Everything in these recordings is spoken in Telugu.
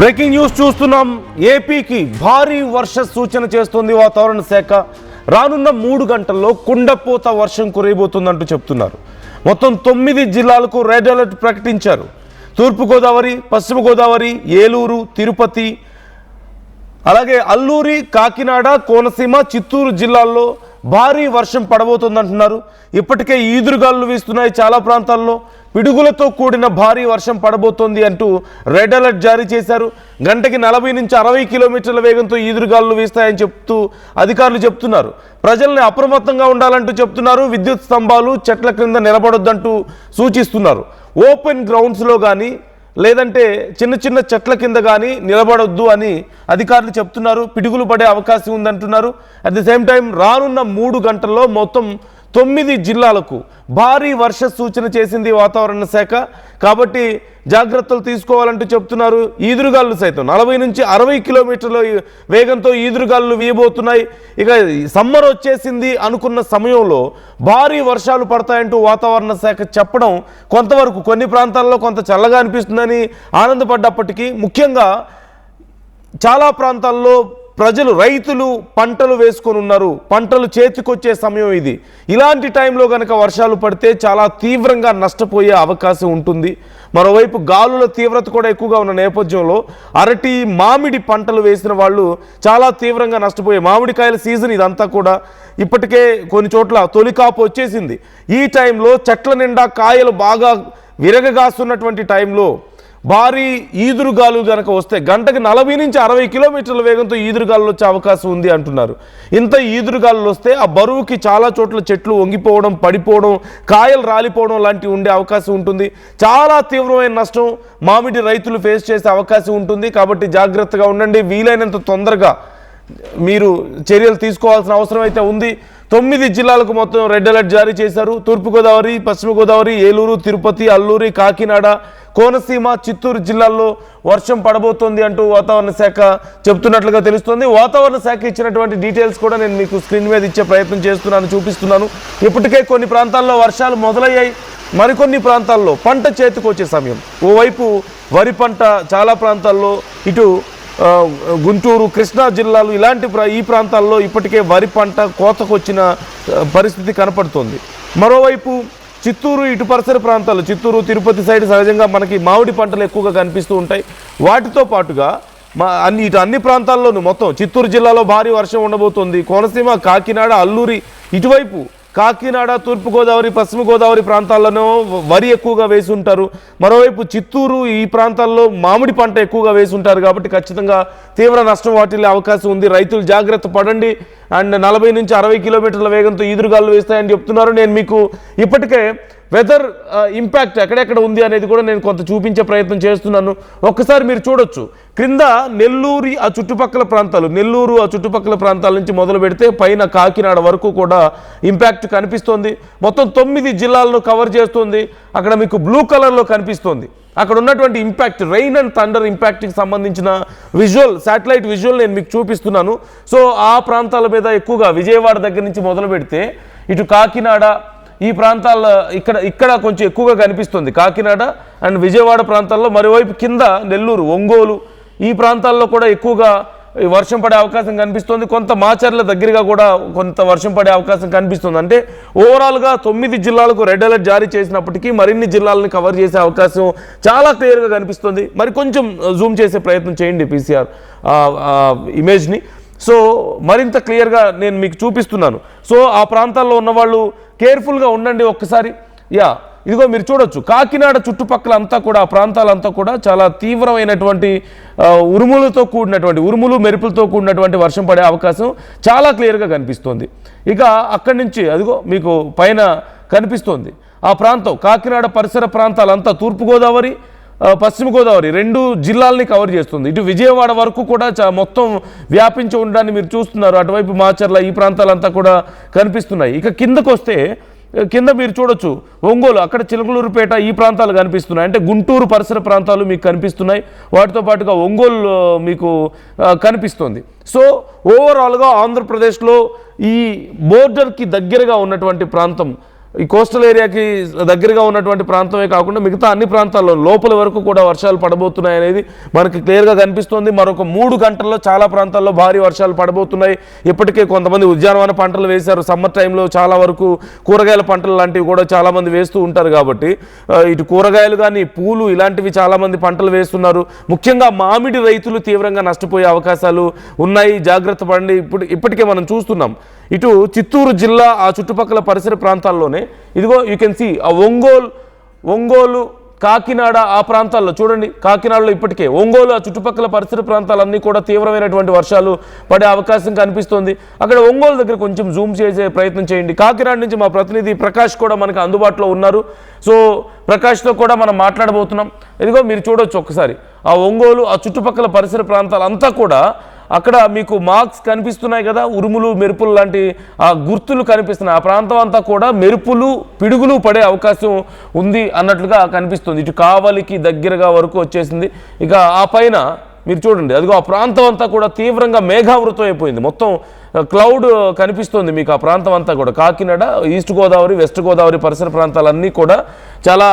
బ్రేకింగ్ న్యూస్ చూస్తున్నాం. ఏపీకి భారీ వర్ష సూచన చేస్తుంది వాతావరణ శాఖ. రానున్న 3 గంటల్లో కుండపోత వర్షం కురియబోతుందంటూ చెప్తున్నారు. మొత్తం 9 జిల్లాలకు రెడ్ అలర్ట్ ప్రకటించారు. తూర్పుగోదావరి, పశ్చిమ గోదావరి, ఏలూరు, తిరుపతి, అలాగే అల్లూరి, కాకినాడ, కోనసీమ, చిత్తూరు జిల్లాల్లో భారీ వర్షం పడబోతుందంటున్నారు. ఇప్పటికే ఈదురుగాలు వీస్తున్నాయి. చాలా ప్రాంతాల్లో పిడుగులతో కూడిన భారీ వర్షం పడబోతోంది అంటూ రెడ్ అలర్ట్ జారీ చేశారు. గంటకి 40 నుంచి 60 కిలోమీటర్ల వేగంతో ఈదురుగాలు వీస్తాయని చెప్తూ అధికారులు చెప్తున్నారు. ప్రజల్ని అప్రమత్తంగా ఉండాలంటూ చెప్తున్నారు. విద్యుత్ స్తంభాలు, చెట్ల క్రింద నిలబడొద్దంటూ సూచిస్తున్నారు. ఓపెన్ గ్రౌండ్స్లో కానీ లేదంటే చిన్న చిన్న చెట్ల కింద కానీ నిలబడొద్దు అని అధికారులు చెప్తున్నారు. పిడుగులు పడే అవకాశం ఉందంటున్నారు. అట్ ది సేమ్ టైం రానున్న 3 గంటల్లో మొత్తం 9 జిల్లాలకు భారీ వర్ష సూచన చేసింది వాతావరణ శాఖ. కాబట్టి జాగ్రత్తలు తీసుకోవాలంటూ చెప్తున్నారు. ఈదురుగాలు సైతం 40 నుంచి 60 కిలోమీటర్ల వేగంతో ఈదురుగాలు వీయబోతున్నాయి. ఇక సమ్మర్ వచ్చేసింది అనుకున్న సమయంలో భారీ వర్షాలు పడతాయంటూ వాతావరణ శాఖ చెప్పడం కొంతవరకు కొన్ని ప్రాంతాల్లో కొంత చల్లగా అనిపిస్తుందని ఆనందపడ్డప్పటికీ, ముఖ్యంగా చాలా ప్రాంతాల్లో ప్రజలు, రైతులు పంటలు వేసుకొని ఉన్నారు. పంటలు చేతికొచ్చే సమయం ఇది. ఇలాంటి టైంలో కనుక వర్షాలు పడితే చాలా తీవ్రంగా నష్టపోయే అవకాశం ఉంటుంది. మరోవైపు గాలుల తీవ్రత కూడా ఎక్కువగా ఉన్న నేపథ్యంలో అరటి, మామిడి పంటలు వేసిన వాళ్ళు చాలా తీవ్రంగా నష్టపోయే, మామిడికాయల సీజన్ ఇదంతా కూడా. ఇప్పటికే కొన్ని చోట్ల తొలికాపు వచ్చేసింది. ఈ టైంలో చెట్ల నిండా కాయలు బాగా విరగగాస్తున్నటువంటి టైంలో భారీ ఈదురుగాలు కనుక వస్తే గంటకి 40 నుంచి 60 కిలోమీటర్ల వేగంతో ఈదురుగాలు వచ్చే అవకాశం ఉంది అంటున్నారు. ఇంత ఈదురుగాలు వస్తే ఆ బరువుకి చాలా చోట్ల చెట్లు వంగిపోవడం, పడిపోవడం, కాయలు రాలిపోవడం లాంటివి ఉండే అవకాశం ఉంటుంది. చాలా తీవ్రమైన నష్టం మామిడి రైతులు ఫేస్ చేసే అవకాశం ఉంటుంది. కాబట్టి జాగ్రత్తగా ఉండండి. వీలైనంత తొందరగా మీరు చర్యలు తీసుకోవాల్సిన అవసరం అయితే ఉంది. 9 జిల్లాలకు మొత్తం రెడ్ అలర్ట్ జారీ చేశారు. తూర్పుగోదావరి, పశ్చిమ గోదావరి, ఏలూరు, తిరుపతి, అల్లూరి, కాకినాడ, కోనసీమ, చిత్తూరు జిల్లాల్లో వర్షం పడబోతోంది అంటూ వాతావరణ శాఖ చెప్తున్నట్లుగా తెలుస్తోంది. వాతావరణ శాఖ ఇచ్చినటువంటి డీటెయిల్స్ కూడా నేను మీకు స్క్రీన్ మీద ఇచ్చే ప్రయత్నం చేస్తున్నాను, చూపిస్తున్నాను. ఇప్పటికే కొన్ని ప్రాంతాల్లో వర్షాలు మొదలయ్యాయి. మరికొన్ని ప్రాంతాల్లో పంట చేతికొచ్చే సమయం. ఓవైపు వరి పంట చాలా ప్రాంతాల్లో, ఇటు గుంటూరు, కృష్ణా జిల్లాలు ఇలాంటి ఈ ప్రాంతాల్లో ఇప్పటికే వరి పంట కోతకొచ్చిన పరిస్థితి కనపడుతోంది. మరోవైపు చిత్తూరు, ఇటు పరిసర ప్రాంతాలు, చిత్తూరు, తిరుపతి సైడ్ సహజంగా మనకి మామిడి పంటలు ఎక్కువగా కనిపిస్తూ ఉంటాయి. వాటితో పాటుగా అన్ని ప్రాంతాల్లోనూ మొత్తం చిత్తూరు జిల్లాలో భారీ వర్షం ఉండబోతోంది. కోనసీమ, కాకినాడ, అల్లూరి, ఇటువైపు కాకినాడ, తూర్పుగోదావరి, పశ్చిమ గోదావరి ప్రాంతాల్లోనూ వరి ఎక్కువగా వేసి ఉంటారు. మరోవైపు చిత్తూరు, ఈ ప్రాంతాల్లో మామిడి పంట ఎక్కువగా వేసి ఉంటారు. కాబట్టి ఖచ్చితంగా తీవ్ర నష్టం వాటిల్లే అవకాశం ఉంది. రైతులు జాగ్రత్త పడండి. అండ్ 40 నుంచి 60 కిలోమీటర్ల వేగంతో ఈదురుగాలు వేస్తాయని చెప్తున్నారు. నేను మీకు ఇప్పటికే వెదర్ ఇంపాక్ట్ ఎక్కడెక్కడ ఉంది అనేది కూడా నేను కొంత చూపించే ప్రయత్నం చేస్తున్నాను. ఒక్కసారి మీరు చూడొచ్చు. క్రింద నెల్లూరు, ఆ చుట్టుపక్కల ప్రాంతాలు, నెల్లూరు ఆ చుట్టుపక్కల ప్రాంతాల నుంచి మొదలు పెడితే పైన కాకినాడ వరకు కూడా ఇంపాక్ట్ కనిపిస్తోంది. మొత్తం 9 జిల్లాలను కవర్ చేస్తుంది. అక్కడ మీకు బ్లూ కలర్లో కనిపిస్తోంది. అక్కడ ఉన్నటువంటి ఇంపాక్ట్, రెయిన్ అండ్ థండర్ ఇంపాక్ట్కి సంబంధించిన విజువల్, శాటిలైట్ విజువల్ నేను మీకు చూపిస్తున్నాను. సో ఆ ప్రాంతాల మీద ఎక్కువగా విజయవాడ దగ్గర నుంచి మొదలు పెడితే ఇటు కాకినాడ, ఈ ప్రాంతాల్లో ఇక్కడ కొంచెం ఎక్కువగా కనిపిస్తుంది. కాకినాడ అండ్ విజయవాడ ప్రాంతాల్లో, మరోవైపు కింద నెల్లూరు, ఒంగోలు ఈ ప్రాంతాల్లో కూడా ఎక్కువగా వర్షం పడే అవకాశం కనిపిస్తుంది. కొంత మాచర్ల దగ్గరగా కూడా కొంత వర్షం పడే అవకాశం కనిపిస్తుంది. అంటే ఓవరాల్గా 9 జిల్లాలకు రెడ్ అలర్ట్ జారీ చేసినప్పటికీ మరిన్ని జిల్లాలను కవర్ చేసే అవకాశం చాలా క్లియర్గా కనిపిస్తుంది. మరి కొంచెం జూమ్ చేసే ప్రయత్నం చేయండి పీసీఆర్ ఇమేజ్ని. సో మరింత క్లియర్గా నేను మీకు చూపిస్తున్నాను. సో ఆ ప్రాంతాల్లో ఉన్నవాళ్ళు కేర్ఫుల్గా ఉండండి ఒక్కసారి. ఇదిగో మీరు చూడొచ్చు, కాకినాడ చుట్టుపక్కల అంతా కూడా, ఆ ప్రాంతాలంతా కూడా చాలా తీవ్రమైనటువంటి ఉరుములతో కూడినటువంటి, ఉరుములు మెరుపులతో కూడినటువంటి వర్షం పడే అవకాశం చాలా క్లియర్గా కనిపిస్తోంది. ఇక అక్కడి నుంచి అదిగో మీకు పైన కనిపిస్తోంది ఆ ప్రాంతం, కాకినాడ పరిసర ప్రాంతాలంతా తూర్పుగోదావరి, పశ్చిమ గోదావరి 2 జిల్లాలని కవర్ చేస్తుంది. ఇటు విజయవాడ వరకు కూడా మొత్తం వ్యాపించి ఉండడాన్ని మీరు చూస్తున్నారు. అటువైపు మాచర్ల ఈ ప్రాంతాలంతా కూడా కనిపిస్తున్నాయి. ఇక కిందకు వస్తే కింద మీరు చూడొచ్చు ఒంగోలు, అక్కడ చిలకలూరుపేట ఈ ప్రాంతాలు కనిపిస్తున్నాయి. అంటే గుంటూరు పరిసర ప్రాంతాలు మీకు కనిపిస్తున్నాయి. వాటితో పాటుగా ఒంగోలు మీకు కనిపిస్తుంది. సో ఓవరాల్గా ఆంధ్రప్రదేశ్లో ఈ బోర్డర్కి దగ్గరగా ఉన్నటువంటి ప్రాంతం ఈ కోస్టల్ ఏరియాకి దగ్గరగా ఉన్నటువంటి ప్రాంతమే కాకుండా మిగతా అన్ని ప్రాంతాల్లో లోపల వరకు కూడా వర్షాలు పడబోతున్నాయి అనేది మనకి క్లియర్గా కనిపిస్తోంది. మరొక 3 గంటల్లో చాలా ప్రాంతాల్లో భారీ వర్షాలు పడబోతున్నాయి. ఇప్పటికే కొంతమంది ఉద్యానవన పంటలు వేశారు. సమ్మర్ టైంలో చాలా వరకు కూరగాయల పంటలు లాంటివి కూడా చాలామంది వేస్తూ ఉంటారు. కాబట్టి ఇటు కూరగాయలు కానీ పూలు ఇలాంటివి చాలామంది పంటలు వేస్తున్నారు. ముఖ్యంగా మామిడి రైతులు తీవ్రంగా నష్టపోయే అవకాశాలు ఉన్నాయి. జాగ్రత్త పడండి. ఇప్పటికే మనం చూస్తున్నాం ఇటు చిత్తూరు జిల్లా ఆ చుట్టుపక్కల పరిసర ప్రాంతాల్లోనే ఇదిగో యూ కెన్ సీ ఆ ఒంగోలు కాకినాడ ఆ ప్రాంతాల్లో చూడండి. కాకినాడలో ఇప్పటికే ఒంగోలు ఆ చుట్టుపక్కల పరిసర ప్రాంతాలన్నీ కూడా తీవ్రమైనటువంటి వర్షాలు పడే అవకాశం కనిపిస్తోంది. అక్కడ ఒంగోలు దగ్గర కొంచెం జూమ్ చేసే ప్రయత్నం చేయండి. కాకినాడ నుంచి మా ప్రతినిధి ప్రకాష్ కూడా మనకు అందుబాటులో ఉన్నారు. సో ప్రకాష్తో కూడా మనం మాట్లాడబోతున్నాం. ఇదిగో మీరు చూడొచ్చు ఒక్కసారి ఆ ఒంగోలు ఆ చుట్టుపక్కల పరిసర ప్రాంతాలంతా కూడా అక్కడ మీకు మార్క్స్ కనిపిస్తున్నాయి కదా, ఉరుములు మెరుపులు లాంటి ఆ గుర్తులు కనిపిస్తున్నాయి. ఆ ప్రాంతం అంతా కూడా మెరుపులు పిడుగులు పడే అవకాశం ఉంది అన్నట్లుగా కనిపిస్తుంది. ఇటు కావలికి దగ్గరగా వరకు వచ్చేసింది. ఇక ఆ పైన మీరు చూడండి అదిగో ఆ ప్రాంతం అంతా కూడా తీవ్రంగా మేఘావృతం అయిపోయింది. మొత్తం క్లౌడ్ కనిపిస్తుంది మీకు ఆ ప్రాంతం అంతా కూడా. కాకినాడ, ఈస్ట్ గోదావరి, వెస్ట్ గోదావరి పరిసర ప్రాంతాలన్నీ కూడా చాలా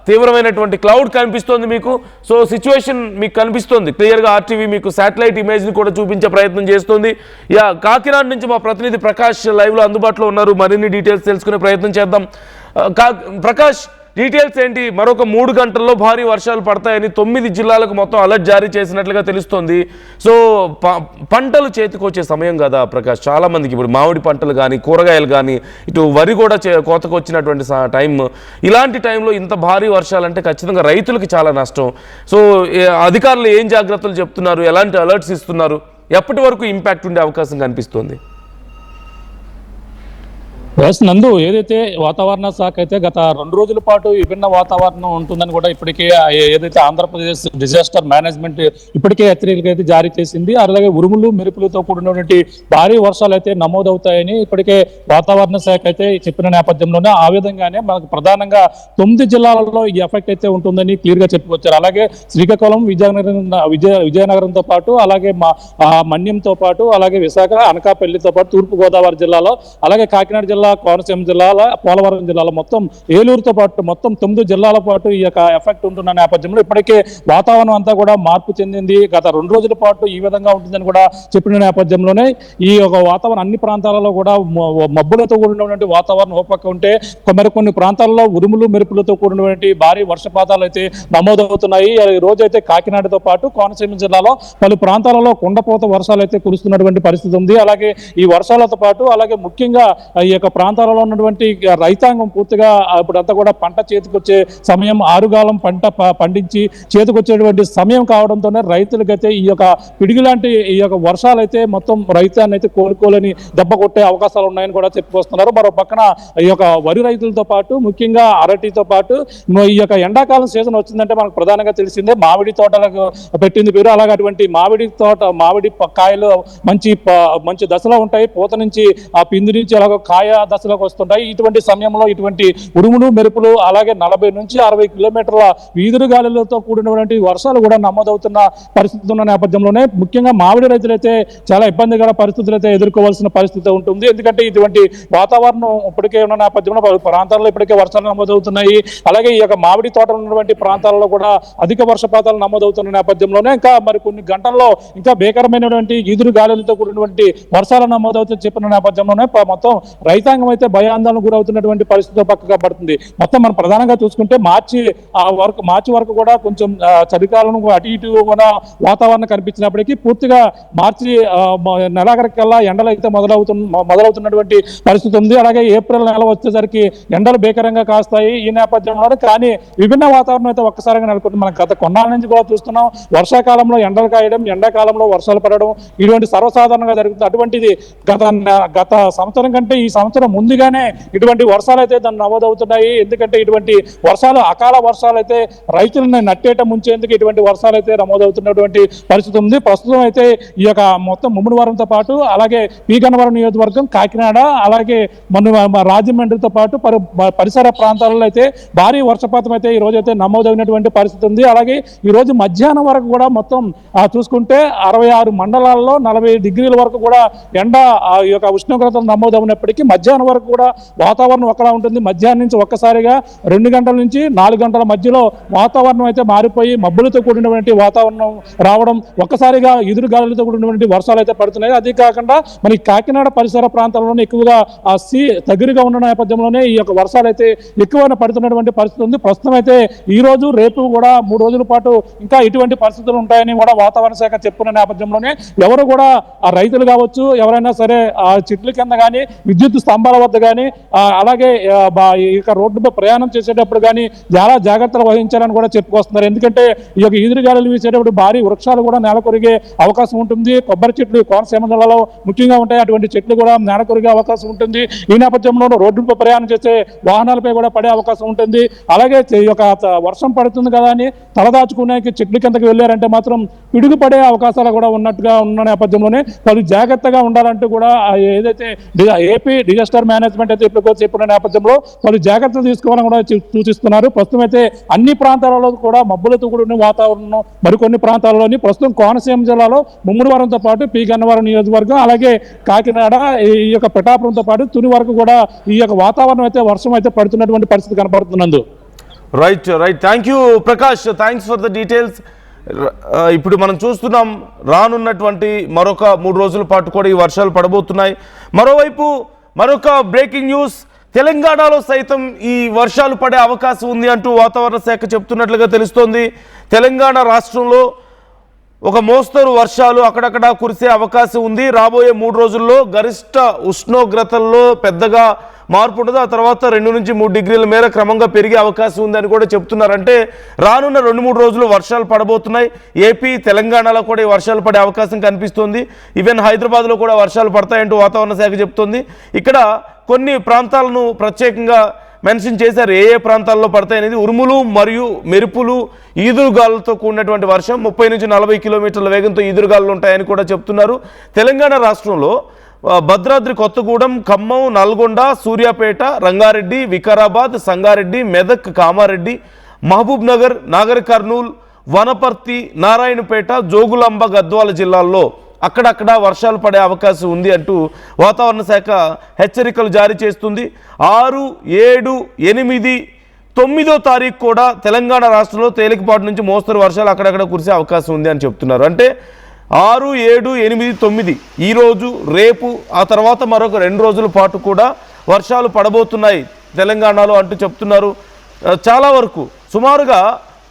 తీవ్రమైనటువంటి క్లౌడ్ కనిపిస్తోంది మీకు. సో సిచ్యువేషన్ మీకు కనిపిస్తుంది క్లియర్గా. ఆర్టీవీ మీకు శాటిలైట్ ఇమేజ్ని కూడా చూపించే ప్రయత్నం చేస్తుంది. కాకినాడ నుంచి మా ప్రతినిధి ప్రకాష్ లైవ్లో అందుబాటులో ఉన్నారు. మరిన్ని డీటెయిల్స్ తెలుసుకునే ప్రయత్నం చేద్దాం. ప్రకాష్, డీటెయిల్స్ ఏంటి? మరొక 3 గంటల్లో భారీ వర్షాలు పడతాయని 9 జిల్లాలకు మొత్తం అలర్ట్ జారీ చేసినట్లుగా తెలుస్తోంది. సో పంటలు చేతికొచ్చే సమయం కదా ప్రకాష్, చాలా మందికి ఇప్పుడు మామిడి పంటలు కానీ కూరగాయలు కానీ ఇటు వరి కూడా కోతకు వచ్చినటువంటి టైం. ఇలాంటి టైంలో ఇంత భారీ వర్షాలంటే ఖచ్చితంగా రైతులకి చాలా నష్టం. సో అధికారులు ఏం జాగ్రత్తలు చెప్తున్నారు, ఎలాంటి అలర్ట్స్ ఇస్తున్నారు, ఎప్పటి వరకు ఇంపాక్ట్ ఉండే అవకాశం కనిపిస్తుంది? నందు, ఏదైతే వాతావరణ శాఖ అయితే గత 2 రోజుల పాటు విభిన్న వాతావరణం ఉంటుందని కూడా ఇప్పటికే ఏదైతే ఆంధ్రప్రదేశ్ డిజాస్టర్ మేనేజ్మెంట్ ఇప్పటికే హెచ్చరికలు అయితే జారీ చేసింది. అలాగే ఉరుములు మెరుపులతో కూడినటువంటి భారీ వర్షాలు అయితే నమోదవుతాయని ఇప్పటికే వాతావరణ శాఖ అయితే చెప్పిన నేపథ్యంలోనే ఆ విధంగానే మనకు ప్రధానంగా 9 జిల్లాలలో ఈ ఎఫెక్ట్ అయితే ఉంటుందని క్లియర్ గా చెప్పుకొచ్చారు. అలాగే శ్రీకాకుళం, విజయనగరంతో పాటు అలాగే మన్యంతో పాటు అలాగే విశాఖ, అనకాపల్లితో పాటు తూర్పు గోదావరి జిల్లాలో అలాగే కాకినాడ జిల్లా, కోనసీమ జిల్లాల, పోలవరం జిల్లాలో మొత్తం ఏలూరుతో పాటు మొత్తం 9 జిల్లాల పాటు ఈ యొక్క ఎఫెక్ట్ ఉంటున్న నేపథ్యంలో ఇప్పటికే వాతావరణం అంతా కూడా మార్పు చెందింది. గత 2 రోజుల పాటు ఈ విధంగా ఉంటుందని కూడా చెప్పిన నేపథ్యంలోనే ఈ యొక్క వాతావరణం అన్ని ప్రాంతాలలో కూడా మబ్బులతో కూడినటువంటి వాతావరణం ఒక పక్క ఉంటే మరికొన్ని ప్రాంతాల్లో ఉరుములు మెరుపులతో కూడినటువంటి భారీ వర్షపాతాలు అయితే నమోదవుతున్నాయి. ఈ రోజు అయితే కాకినాడతో పాటు కోనసీమ జిల్లాలో పలు ప్రాంతాలలో కుండపోత వర్షాలు అయితే కురుస్తున్నటువంటి పరిస్థితి ఉంది. అలాగే ఈ వర్షాలతో పాటు అలాగే ముఖ్యంగా ఈ యొక్క ప్రాంతాలలో ఉన్నటువంటి రైతాంగం పూర్తిగా ఇప్పుడంతా కూడా పంట చేతికొచ్చే సమయం, ఆరుగాలం పంట పండించి చేతికొచ్చేటువంటి సమయం కావడంతోనే రైతులకైతే ఈ యొక్క పిడుగు లాంటి ఈ యొక్క వర్షాలు అయితే మొత్తం రైతాన్ని అయితే కోలుకోలేని దెబ్బ కొట్టే అవకాశాలు ఉన్నాయని కూడా చెప్పుకొస్తున్నారు. మరో పక్కన ఈ యొక్క వరి రైతులతో పాటు ముఖ్యంగా అరటితో పాటు ఈ యొక్క ఎండాకాలం సీజన్ వచ్చిందంటే మనకు ప్రధానంగా తెలిసిందే మామిడి తోటలకు పెట్టింది పేరు. అలాగే అటువంటి మామిడి కాయలు మంచి దశలో ఉంటాయి. పూత నుంచి ఆ పిండి నుంచి అలాగే కాయ దశలోకి వస్తుంటాయి. ఇటువంటి సమయంలో ఇటువంటి ఉరుములు మెరుపులు అలాగే 40 నుంచి 60 కిలోమీటర్ల వీధులు గాలులతో కూడినటువంటి వర్షాలు కూడా నమోదవుతున్న పరిస్థితి ఉన్న నేపథ్యంలోనే ముఖ్యంగా మామిడి రైతులైతే చాలా ఇబ్బందికర పరిస్థితులు అయితే ఎదుర్కోవాల్సిన పరిస్థితి ఉంటుంది. ఎందుకంటే ఇటువంటి వాతావరణం ఇప్పటికే ఉన్న నేపథ్యంలో ప్రాంతాల్లో ఇప్పటికే వర్షాలు నమోదవుతున్నాయి. అలాగే ఈ యొక్క మామిడి తోటలు ఉన్నటువంటి ప్రాంతాల్లో కూడా అధిక వర్షపాతాలు నమోదవుతున్న నేపథ్యంలోనే ఇంకా మరి కొన్ని గంటల్లో ఇంకా భీకరమైనటువంటి ఈదురు గాలులతో కూడినటువంటి వర్షాలు నమోదవుతూ చెప్పిన నేపథ్యంలోనే మొత్తం రైతాంగం అయితే భయాందోళన గురవుతున్నటువంటి పరిస్థితి పక్కగా పడుతుంది. మొత్తం మనం ప్రధానంగా చూసుకుంటే మార్చి వరకు కూడా కొంచెం చలికాలం అటు ఇటు కూడా వాతావరణం కనిపించినప్పటికీ పూర్తిగా మార్చి నెలాఖరికల్లా ఎండలు అయితే మొదలవుతున్నటువంటి పరిస్థితి ఉంది. అలాగే ఏప్రిల్ నెల వచ్చేసరికి ఎండలు భీకరంగా కాస్తాయి. ఈ నేపథ్యంలో కానీ విభిన్న వాతావరణం అయితే ఒక్కసారిగా నెలకొంది. మనం గత కొన్నాళ్ళ నుంచి కూడా చూస్తున్నాం. వర్షాకాలంలో ఎండలు కాయడం, ఎండాకాలంలో వర్షాలు పడడం ఇటువంటి సర్వసాధారణంగా జరుగుతుంది. అటువంటిది గత సంవత్సరం కంటే ఈ సంవత్సరం ముందుగానే ఇటువంటి వర్షాలు అయితే దాన్ని నమోదవుతున్నాయి. ఎందుకంటే ఇటువంటి వర్షాలు అకాల వర్షాలు అయితే రైతులను నట్టేట ముంచేందుకు ఇటువంటి వర్షాలు అయితే నమోదవుతున్నటువంటి పరిస్థితి ఉంది. ప్రస్తుతం అయితే ఈ యొక్క మొత్తం ముమ్మడివారంతో పాటు అలాగే పీగన్నవరం నియోజకవర్గం, కాకినాడ అలాగే రాజమండ్రితో పాటు పరిసర ప్రాంతాలలో అయితే భారీ వర్షపాతం అయితే ఈ రోజు అయితే నమోదైనటువంటి పరిస్థితి ఉంది. అలాగే ఈ రోజు మధ్యాహ్నం వరకు కూడా మొత్తం చూసుకుంటే 66 మండలాల్లో 40 డిగ్రీల వరకు కూడా ఎండ ఈ యొక్క ఉష్ణోగ్రతలు నమోదవునప్పటికీ మధ్యాహ్నం మధ్యాహ్నం వరకు కూడా వాతావరణం ఒకలా ఉంటుంది. మధ్యాహ్నం నుంచి ఒక్కసారిగా 2 గంటల నుంచి 4 గంటల మధ్యలో వాతావరణం అయితే మారిపోయి మబ్బులతో కూడినటువంటి వాతావరణం రావడం, ఒక్కసారిగా ఎదురు గాలులతో కూడినటువంటి వర్షాలు అయితే పడుతున్నాయి. అది కాకుండా మన కాకినాడ పరిసర ప్రాంతాల్లోనే ఎక్కువగా ఆ సీ దగ్గరగా ఉన్న నేపథ్యంలోనే ఈ యొక్క వర్షాలు అయితే ఎక్కువగా పడుతున్నటువంటి పరిస్థితి ఉంది. ప్రస్తుతం అయితే ఈ రోజు రేపు కూడా 3 రోజుల పాటు ఇంకా ఇటువంటి పరిస్థితులు ఉంటాయని కూడా వాతావరణ శాఖ చెప్పుకున్న నేపథ్యంలోనే ఎవరు కూడా ఆ రైతులు కావచ్చు, ఎవరైనా సరే ఆ చెట్ల కింద కానీ, విద్యుత్ స్తంభాల వద్ద కానీ, అలాగే ఇక రోడ్డుపై ప్రయాణం చేసేటప్పుడు కానీ చాలా జాగ్రత్తలు వహించాలని కూడా చెప్పుకొస్తున్నారు. ఎందుకంటే ఈ యొక్క ఈదురుగాలులు వీసేటప్పుడు భారీ వృక్షాలు కూడా నేల కొరిగే అవకాశం ఉంటుంది. కొబ్బరి చెట్లు కోనసీమ జిల్లాలో ముఖ్యంగా ఉంటాయి. అటువంటి చెట్లు కూడా నేల కొరిగే అవకాశం ఉంటుంది. ఈ నేపథ్యంలో రోడ్డుపై ప్రయాణం చేసే వాహనాలపై కూడా పడే అవకాశం ఉంటుంది. అలాగే ఈ యొక్క వర్షం పడుతుంది కదా అని తలదాచుకునే చెట్ల కిందకి వెళ్ళారంటే మాత్రం పిడుగు పడే అవకాశాలు కూడా ఉన్నట్టుగా ఉన్న నేపథ్యంలోనే వాళ్ళు జాగ్రత్తగా ఉండాలంటూ కూడా ఏదైతే ఏపీ డిజాస్టర్ మేనేజ్మెంట్ అయితే ఇప్పుడు చెప్పిన నేపథ్యంలో వాళ్ళు జాగ్రత్తలు తీసుకోవాలని కూడా సూచిస్తున్నారు. ప్రస్తుతం అయితే అన్ని ప్రాంతాలలో కూడా మబ్బులతో కూడిన వాతావరణం, మరికొన్ని ప్రాంతాల్లోని ప్రస్తుతం కోనసీమ జిల్లాలో ముమ్మడివరంతో పాటు పి గన్నవరం నియోజకవర్గం, అలాగే కాకినాడ, ఈ యొక్క పిఠాపురంతో పాటు తుని వరకు కూడా ఈ యొక్క వాతావరణం అయితే వర్షం అయితే పడుతున్నటువంటి పరిస్థితి కనపడుతున్నందు. Right. Thank you Prakash, thanks for the details. ఇప్పుడు మనం చూస్తున్నాం రానున్నటువంటి మరొక 3 రోజుల పాటు కూడా ఈ వర్షాలు పడబోతున్నాయి. మరోవైపు మరొక బ్రేకింగ్ న్యూస్, తెలంగాణలో సైతం ఈ వర్షాలు పడే అవకాశం ఉంది అంటూ వాతావరణ శాఖ చెప్తున్నట్లుగా తెలుస్తోంది. తెలంగాణ రాష్ట్రంలో ఒక మోస్తరు వర్షాలు అక్కడక్కడ కురిసే అవకాశం ఉంది. రాబోయే 3 రోజుల్లో గరిష్ట ఉష్ణోగ్రతల్లో పెద్దగా మార్పు ఉండదు. ఆ తర్వాత 2 నుంచి 3 డిగ్రీల మేర క్రమంగా పెరిగే అవకాశం ఉందని కూడా చెప్తున్నారు. అంటే రానున్న 2-3 రోజులు వర్షాలు పడబోతున్నాయి. ఏపీ, తెలంగాణలో కూడా ఈ వర్షాలు పడే అవకాశం కనిపిస్తుంది. ఈవెన్ హైదరాబాద్లో కూడా వర్షాలు పడతాయంటూ వాతావరణ శాఖ చెప్తోంది. ఇక్కడ కొన్ని ప్రాంతాలను ప్రత్యేకంగా మెన్షన్ చేశారు, ఏ ప్రాంతాల్లో పడతాయనేది. ఉరుములు మరియు మెరుపులు, ఈదురుగాలులతో కూడినటువంటి వర్షం, 30 నుంచి 40 కిలోమీటర్ల వేగంతో ఈదురుగాలు ఉంటాయని కూడా చెప్తున్నారు. తెలంగాణ రాష్ట్రంలో భద్రాద్రి కొత్తగూడెం, ఖమ్మం, నల్గొండ, సూర్యాపేట, రంగారెడ్డి, వికారాబాద్, సంగారెడ్డి, మెదక్, కామారెడ్డి, మహబూబ్ నగర్, నాగర్ కర్నూల్, వనపర్తి, నారాయణపేట, జోగులాంబ, గద్వాల జిల్లాల్లో అక్కడక్కడ వర్షాలు పడే అవకాశం ఉంది అంటూ వాతావరణ శాఖ హెచ్చరికలు జారీ చేస్తుంది. 6, 7, 8, 9వ తారీఖు కూడా తెలంగాణ రాష్ట్రంలో తేలికపాటి నుంచి మోస్తరు వర్షాలు అక్కడక్కడ కురిసే అవకాశం ఉంది అని చెప్తున్నారు. అంటే 6, 7, 8, 9 ఈరోజు, రేపు, ఆ తర్వాత మరొక 2 రోజుల పాటు కూడా వర్షాలు పడబోతున్నాయి తెలంగాణలో అంటూ చెప్తున్నారు. చాలా వరకు సుమారుగా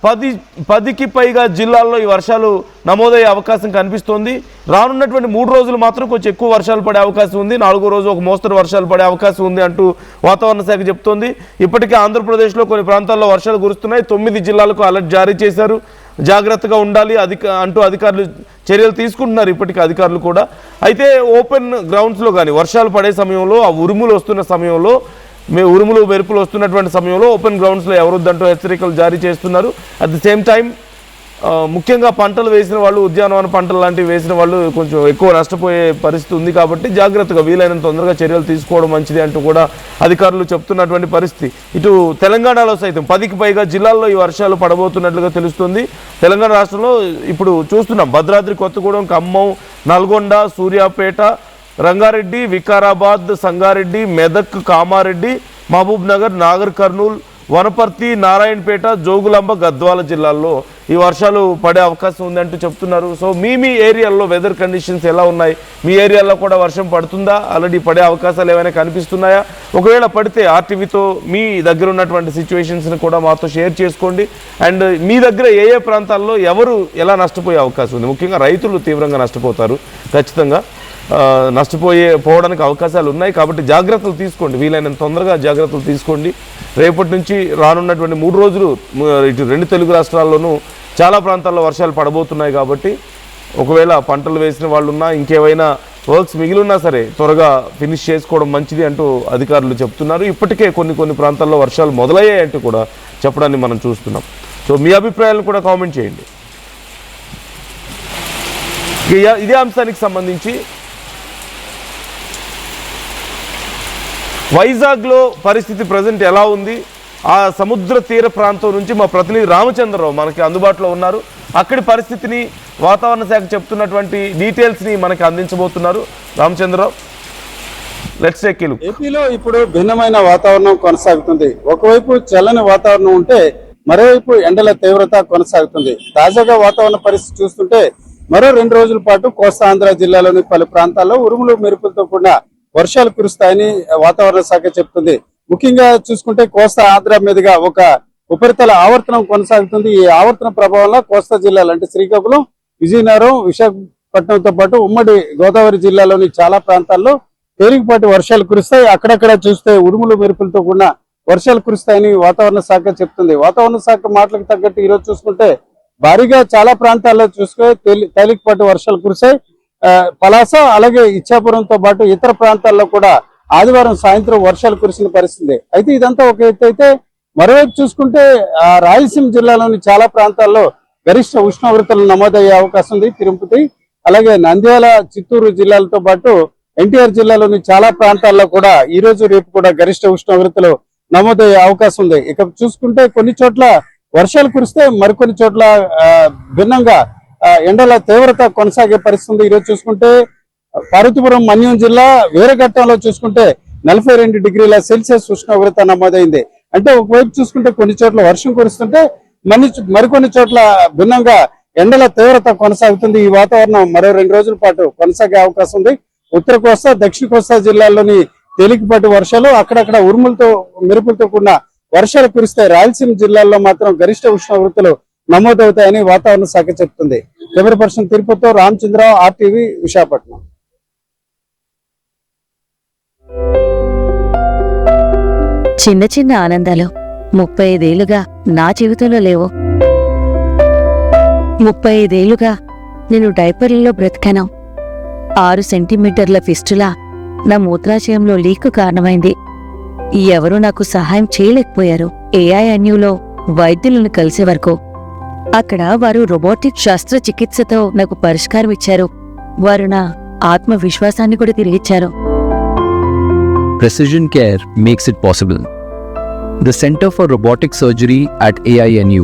10కి పైగా జిల్లాల్లో ఈ వర్షాలు నమోదయ్యే అవకాశం కనిపిస్తోంది. రానున్నటువంటి 3 రోజులు మాత్రం కొంచెం ఎక్కువ వర్షాలు పడే అవకాశం ఉంది. 4వ రోజు ఒక మోస్తరు వర్షాలు పడే అవకాశం ఉంది అంటూ వాతావరణ శాఖ చెప్తోంది. ఇప్పటికే ఆంధ్రప్రదేశ్లో కొన్ని ప్రాంతాల్లో వర్షాలు కురుస్తున్నాయి. 9 జిల్లాలకు అలర్ట్ జారీ చేశారు. జాగ్రత్తగా ఉండాలి అంటూ అధికారులు చర్యలు తీసుకుంటున్నారు ఇప్పటికీ అధికారులు కూడా. అయితే ఓపెన్ గ్రౌండ్స్లో కానీ వర్షాలు పడే సమయంలో, ఆ ఉరుములు వస్తున్న సమయంలో, ఉరుములు మెరుపులు వస్తున్నటువంటి సమయంలో ఓపెన్ గ్రౌండ్స్లో ఎవరొద్దంటూ హెచ్చరికలు జారీ చేస్తున్నారు. అట్ ది సేమ్ టైం ముఖ్యంగా పంటలు వేసిన వాళ్ళు, ఉద్యానవన పంటలు లాంటివి వేసిన వాళ్ళు కొంచెం ఎక్కువ నష్టపోయే పరిస్థితి ఉంది. కాబట్టి జాగ్రత్తగా వీలైనంత తొందరగా చర్యలు తీసుకోవడం మంచిది అంటూ కూడా అధికారులు చెప్తున్నటువంటి పరిస్థితి. ఇటు తెలంగాణలో సైతం 10కి పైగా జిల్లాల్లో ఈ వర్షాలు పడబోతున్నట్లుగా తెలుస్తుంది. తెలంగాణ రాష్ట్రంలో ఇప్పుడు చూస్తున్నాం భద్రాద్రి కొత్తగూడెం, ఖమ్మం, నల్గొండ, సూర్యాపేట, రంగారెడ్డి, వికారాబాద్, సంగారెడ్డి, మెదక్, కామారెడ్డి, మహబూబ్ నగర్, నాగర్ కర్నూల్, వనపర్తి, నారాయణపేట, జోగులాంబ, గద్వాల జిల్లాల్లో ఈ వర్షాలు పడే అవకాశం ఉందంటూ చెప్తున్నారు. సో మీ ఏరియాల్లో వెదర్ కండిషన్స్ ఎలా ఉన్నాయి? మీ ఏరియాలో కూడా వర్షం పడుతుందా? ఆల్రెడీ పడే అవకాశాలు ఏమైనా కనిపిస్తున్నాయా? ఒకవేళ పడితే ఆర్టీవీతో మీ దగ్గర ఉన్నటువంటి సిచ్యువేషన్స్ని కూడా మాతో షేర్ చేసుకోండి. అండ్ మీ దగ్గర ఏ ప్రాంతాల్లో ఎవరు ఎలా నష్టపోయే అవకాశం ఉంది? ముఖ్యంగా రైతులు తీవ్రంగా నష్టపోతారు, ఖచ్చితంగా పోవడానికి అవకాశాలు ఉన్నాయి. కాబట్టి జాగ్రత్తలు తీసుకోండి, వీలైనంత తొందరగా జాగ్రత్తలు తీసుకోండి. రేపటి నుంచి రానున్నటువంటి 3 రోజులు ఇటు 2 తెలుగు రాష్ట్రాల్లోనూ చాలా ప్రాంతాల్లో వర్షాలు పడబోతున్నాయి. కాబట్టి ఒకవేళ పంటలు వేసిన వాళ్ళు ఉన్నా, ఇంకేమైనా వర్క్స్ మిగిలిన్నా సరే త్వరగా ఫినిష్ చేసుకోవడం మంచిది అంటూ అధికారులు చెప్తున్నారు. ఇప్పటికే కొన్ని ప్రాంతాల్లో వర్షాలు మొదలయ్యాయి అంటూ కూడా చెప్పడాన్ని మనం చూస్తున్నాం. సో మీ అభిప్రాయాలను కూడా కామెంట్ చేయండి. ఇదే అంశానికి సంబంధించి వైజాగ్లో పరిస్థితి ప్రజెంట్ ఎలా ఉంది? ఆ సముద్ర తీర ప్రాంతం నుంచి మా ప్రతినిధి రామచంద్రరావు మనకి అందుబాటులో ఉన్నారు. అక్కడి పరిస్థితిని, వాతావరణ శాఖ చెప్తున్నటువంటి డీటెయిల్స్ని మనకి అందించబోతున్నారు. Ramachandra Rao, let's take a look. ఏపీలో ఇప్పుడు భిన్నమైన వాతావరణం కొనసాగుతుంది. ఒకవైపు చల్లని వాతావరణం ఉంటే మరోవైపు ఎండల తీవ్రత కొనసాగుతుంది. తాజాగా వాతావరణ పరిస్థితి చూస్తుంటే మరో 2 రోజుల పాటు కోస్తా ఆంధ్ర జిల్లాలోని పలు ప్రాంతాల్లో ఉరుములు మెరుపులతో కూడిన వర్షాలు కురుస్తాయని వాతావరణ శాఖ చెప్తుంది. ముఖ్యంగా చూసుకుంటే కోస్తా ఆంధ్ర మీదుగా ఒక ఉపరితల ఆవర్తనం కొనసాగుతుంది. ఈ ఆవర్తన ప్రభావంలో కోస్తా జిల్లాలు అంటే శ్రీకాకుళం, విజయనగరం, విశాఖపట్నంతో పాటు ఉమ్మడి గోదావరి జిల్లాలోని చాలా ప్రాంతాల్లో తేలికపాటి వర్షాలు కురుస్తాయి. అక్కడక్కడ చూస్తే ఉరుములు మెరుపులతో కూడిన వర్షాలు కురుస్తాయని వాతావరణ శాఖ చెప్తుంది. వాతావరణ శాఖ మాటలకు తగ్గట్టు ఈరోజు చూసుకుంటే భారీగా చాలా ప్రాంతాల్లో చూసుకుంటే తేలికపాటి వర్షాలు కురిశాయి. పలాస అలాగే ఇచ్చాపురంతో పాటు ఇతర ప్రాంతాల్లో కూడా ఆదివారం సాయంత్రం వర్షాలు కురిసిన పరిస్థితి. అయితే ఇదంతా ఒక ఎత్తు అయితే మరోవైపు చూసుకుంటే రాయలసీమ జిల్లాలోని చాలా ప్రాంతాల్లో గరిష్ట ఉష్ణోగ్రతలు నమోదయ్యే అవకాశం ఉంది. తిరుపతి అలాగే నంద్యాల, చిత్తూరు జిల్లాలతో పాటు ఎన్టీఆర్ జిల్లాలోని చాలా ప్రాంతాల్లో కూడా ఈ రోజు రేపు కూడా గరిష్ట ఉష్ణోగ్రతలు నమోదయ్యే అవకాశం ఉంది. ఇక చూసుకుంటే కొన్ని చోట్ల వర్షాలు కురిస్తే మరికొన్ని చోట్ల భిన్నంగా ఎండల తీవ్రత కొనసాగే పరిస్థితి ఉంది. ఈరోజు చూసుకుంటే పార్వతీపురం, మన్యం జిల్లా వీరఘట్టంలో చూసుకుంటే 42 డిగ్రీల సెల్సియస్ ఉష్ణోగ్రత నమోదైంది. అంటే ఒకవైపు చూసుకుంటే కొన్ని చోట్ల వర్షం కురుస్తుంటే మరికొన్ని చోట్ల భిన్నంగా ఎండల తీవ్రత కొనసాగుతుంది. ఈ వాతావరణం మరో 2 రోజుల పాటు కొనసాగే అవకాశం ఉంది. ఉత్తర కోస్తా, దక్షిణ కోస్తా జిల్లాల్లోని తేలికపాటి వర్షాలు, అక్కడక్కడ ఉరుములతో మెరుపులతో కూడిన వర్షాలు కురిస్తాయి. రాయలసీమ జిల్లాల్లో మాత్రం గరిష్ట ఉష్ణోగ్రతలు నమోదవుతాయని వాతావరణ శాఖ చెప్తుంది. కెమెరా పర్సన్ తిరుపతితో రామచంద్రరావు, RTV, విశాఖపట్నం. చిన్న చిన్న ఆనందాలు 35 ఏళ్లుగా నా జీవితంలో లేవు. 35 ఏళ్లుగా నేను డైపర్లలో బ్రతికాను. 6 సెంటీమీటర్ల ఫిస్టులా నా మూత్రాశయంలో లీకు కారణమైంది. ఎవరూ నాకు సహాయం చేయలేకపోయారు. AINUలో వైద్యులను కలిసే వరకు. అక్కడ వారు రోబోటిక్ శస్త్రచికిత్సతో నాకు పరిష్కారం ఇచ్చారు. వారు నా ఆత్మవిశ్వాసాన్ని కూడా తిరిగిచ్చారు. Precision care makes it possible. The Center for Robotic Surgery at AINU